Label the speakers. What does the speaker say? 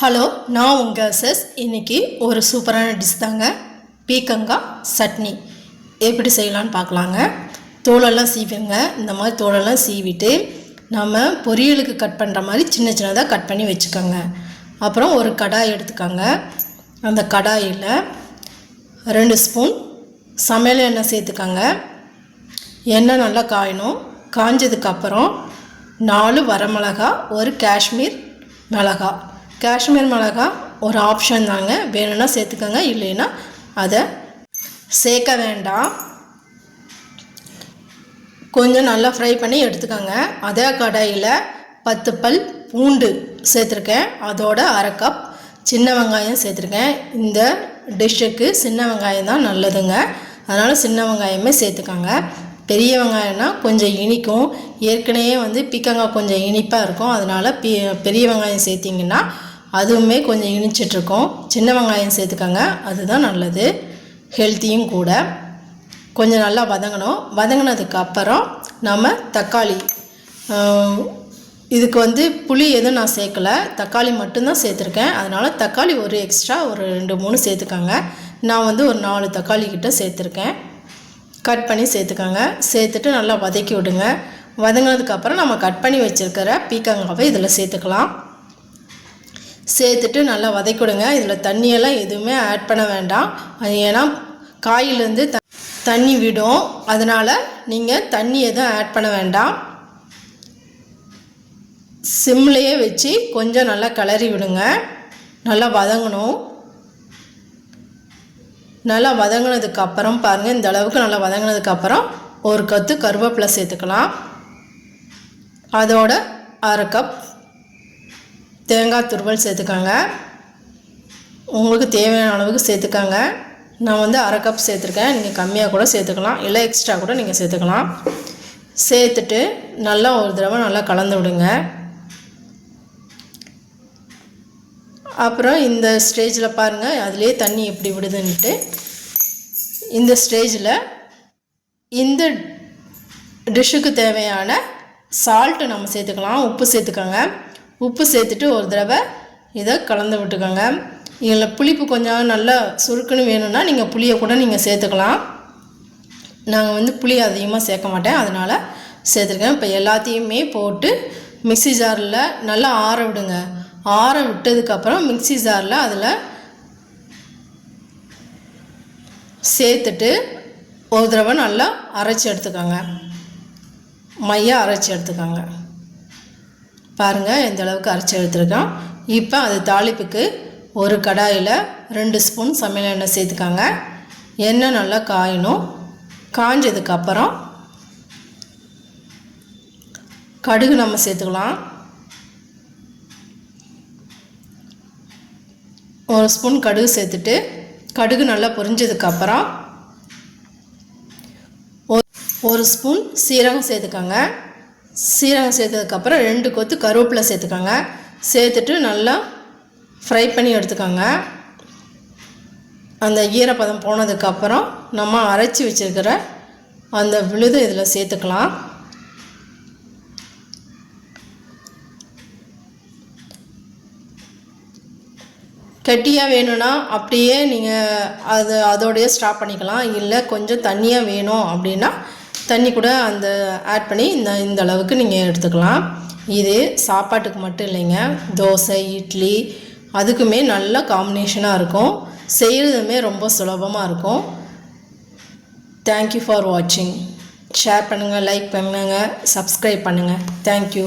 Speaker 1: Hello, நான் உங்கள் சஸ். இன்றைக்கி ஒரு சூப்பரான டிஷ் தாங்க, பீக்கங்காய் சட்னி எப்படி செய்யலான்னு பார்க்கலாங்க. தோலெல்லாம் சீவிங்க. இந்த மாதிரி தோலெல்லாம் சீவிட்டு நம்ம பொரியலுக்கு கட் பண்ணுற மாதிரி சின்ன சின்னதாக கட் பண்ணி வச்சுக்கோங்க. அப்புறம் ஒரு கடாய் எடுத்துக்கோங்க. அந்த கடாயில் 2 ஸ்பூன் சமையல் எண்ணெய் சேர்த்துக்கோங்க. எண்ணெய் நல்லா காயணும். காஞ்சதுக்கப்புறம் 4 வரமிளகா, ஒரு காஷ்மீர் மிளகா. காஷ்மீர் மிளகா ஒரு ஆப்ஷன் தாங்க, வேணும்னா சேர்த்துக்கோங்க, இல்லைன்னா அதை சேர்க்க வேண்டாம். கொஞ்சம் நல்லா ஃப்ரை பண்ணி எடுத்துக்கோங்க. அதே கடாயில் 10 பல் பூண்டு சேர்த்துருக்கேன். அதோட 1/2 கப் சின்ன வெங்காயம் சேர்த்துருக்கேன். இந்த டிஷ்ஷுக்கு சின்ன வெங்காயம் தான் நல்லதுங்க, அதனால் சின்ன வெங்காயமே சேர்த்துக்கோங்க. பெரிய வெங்காயம்னா கொஞ்சம் இனிக்கும். ஏற்கனவே பீக்கங்காய் கொஞ்சம் இனிப்பாக இருக்கும், அதனால் பெரிய வெங்காயம் சேர்த்திங்கன்னா அதுவுமே கொஞ்சம் இனிச்சிட்ருக்கும். சின்ன வெங்காயம் சேர்த்துக்கோங்க, அதுதான் நல்லது, ஹெல்த்தியும் கூட. கொஞ்சம் நல்லா வதங்கணும். வதங்கினதுக்கப்புறம் நம்ம தக்காளி, இதுக்கு புளி எதுவும் நான் சேர்க்கலை, தக்காளி மட்டும்தான் சேர்த்துருக்கேன். அதனால் தக்காளி ஒரு எக்ஸ்ட்ரா ஒரு 2-3 சேர்த்துக்கோங்க. நான் ஒரு 4 தக்காளி கிட்ட சேர்த்துருக்கேன். கட் பண்ணி சேர்த்துக்கோங்க. சேர்த்துட்டு நல்லா வதக்கி விடுங்க. வதங்கினதுக்கப்புறம் நம்ம கட் பண்ணி வச்சுருக்கிற பீக்கங்காவை இதில் சேர்த்துக்கலாம். சேர்த்துட்டு நல்லா வதக்கி விடுங்க. இதில் தண்ணியெல்லாம் எதுவுமே ஆட் பண்ண வேண்டாம், ஏன்னா காயிலேருந்து தண்ணி விடும், அதனால் நீங்கள் தண்ணி எதுவும் ஆட் பண்ண வேண்டாம். சிம்லேயே வச்சு கொஞ்சம் நல்லா கிளறி விடுங்க. நல்லா வதங்கணும். நல்லா வதங்கினதுக்கப்புறம் பாருங்கள், இந்த அளவுக்கு நல்லா வதங்கினதுக்கப்புறம் ஒரு கொத்து கருவேப்பிலை சேர்த்துக்கலாம். அதோட 1/2 கப் தேங்காய் துருவல் சேர்த்துக்கோங்க. உங்களுக்கு தேவையான அளவுக்கு சேர்த்துக்கோங்க. நான் 1/2 கப் சேர்த்துருக்கேன், நீங்கள் கம்மியாக கூட சேர்த்துக்கலாம், இல்லை எக்ஸ்ட்ரா கூட நீங்கள் சேர்த்துக்கலாம். சேர்த்துட்டு நல்லா ஒரு தடவை நல்லா கலந்து விடுங்க. அப்புறம் இந்த ஸ்டேஜில் பாருங்கள், அதிலே தண்ணி எப்படி விடுதுன்ட்டு. இந்த ஸ்டேஜில் இந்த டிஷ்ஷுக்கு தேவையான சால்ட்டு நம்ம சேர்த்துக்கலாம். உப்பு சேர்த்துக்கோங்க. உப்பு சேர்த்துட்டு ஒரு தடவை இதை கலந்து விட்டுக்கோங்க. இதில் புளிப்பு கொஞ்சம் நல்லா சுருக்குன்னு வேணும்னா நீங்கள் புளியை கூட நீங்கள் சேர்த்துக்கலாம். நாங்கள் புளி அதிகமாக சேர்க்க மாட்டேன், அதனால் சேர்த்துருக்கேன். இப்போ எல்லாத்தையுமே போட்டு மிக்ஸி ஜாரில் நல்லா ஆற விடுங்க. ஆற விட்டதுக்கப்புறம் மிக்ஸி ஜாரில் அதில் சேர்த்துட்டு ஒரு தடவை நல்லா அரைச்சி எடுத்துக்கோங்க. மையாக அரைச்சி எடுத்துக்கோங்க. பாருங்கள், இந்த அளவுக்கு அரைச்சி எடுத்துருக்கோம். இப்போ அது தாளிப்புக்கு ஒரு கடாயில் 2 ஸ்பூன் சமையல் எண்ணெய் சேர்த்துக்கோங்க. எண்ணெய் நல்லா காயணும். காஞ்சதுக்கப்புறம் கடுகு நம்ம சேர்த்துக்கலாம். 1 ஸ்பூன் கடுகு சேர்த்துட்டு கடுகு நல்லா பொரிஞ்சதுக்கப்புறம் 1 ஸ்பூன் சீரகம் சேர்த்துக்கோங்க. சீரகம் சேர்த்ததுக்கப்புறம் 2 கொத்து கருவேப்பிலை சேர்த்துக்கோங்க. சேர்த்துட்டு நல்லா ஃப்ரை பண்ணி எடுத்துக்கோங்க. அந்த ஈரப்பதம் போனதுக்கப்புறம் நம்ம அரைச்சி வச்சுருக்கிற அந்த விழுது இதில் சேர்த்துக்கலாம். கெட்டியாக வேணும்னா அப்படியே நீங்கள் அதோடையே ஸ்டாப் பண்ணிக்கலாம், இல்லை கொஞ்சம் தண்ணியாக வேணும் அப்படின்னா தண்ணி கூட ஆட் பண்ணி இந்த அளவுக்கு நீங்கள் எடுத்துக்கலாம். இது சாப்பாட்டுக்கு மட்டும் இல்லைங்க, தோசை, இட்லி அதுக்குமே நல்ல காம்பினேஷனாக இருக்கும். செய்கிறதுமே ரொம்ப சுலபமாக இருக்கும். தேங்க்யூ ஃபார் வாட்சிங். ஷேர் பண்ணுங்கள், லைக் பண்ணுங்கள், சப்ஸ்கிரைப் பண்ணுங்கள். தேங்க்யூ.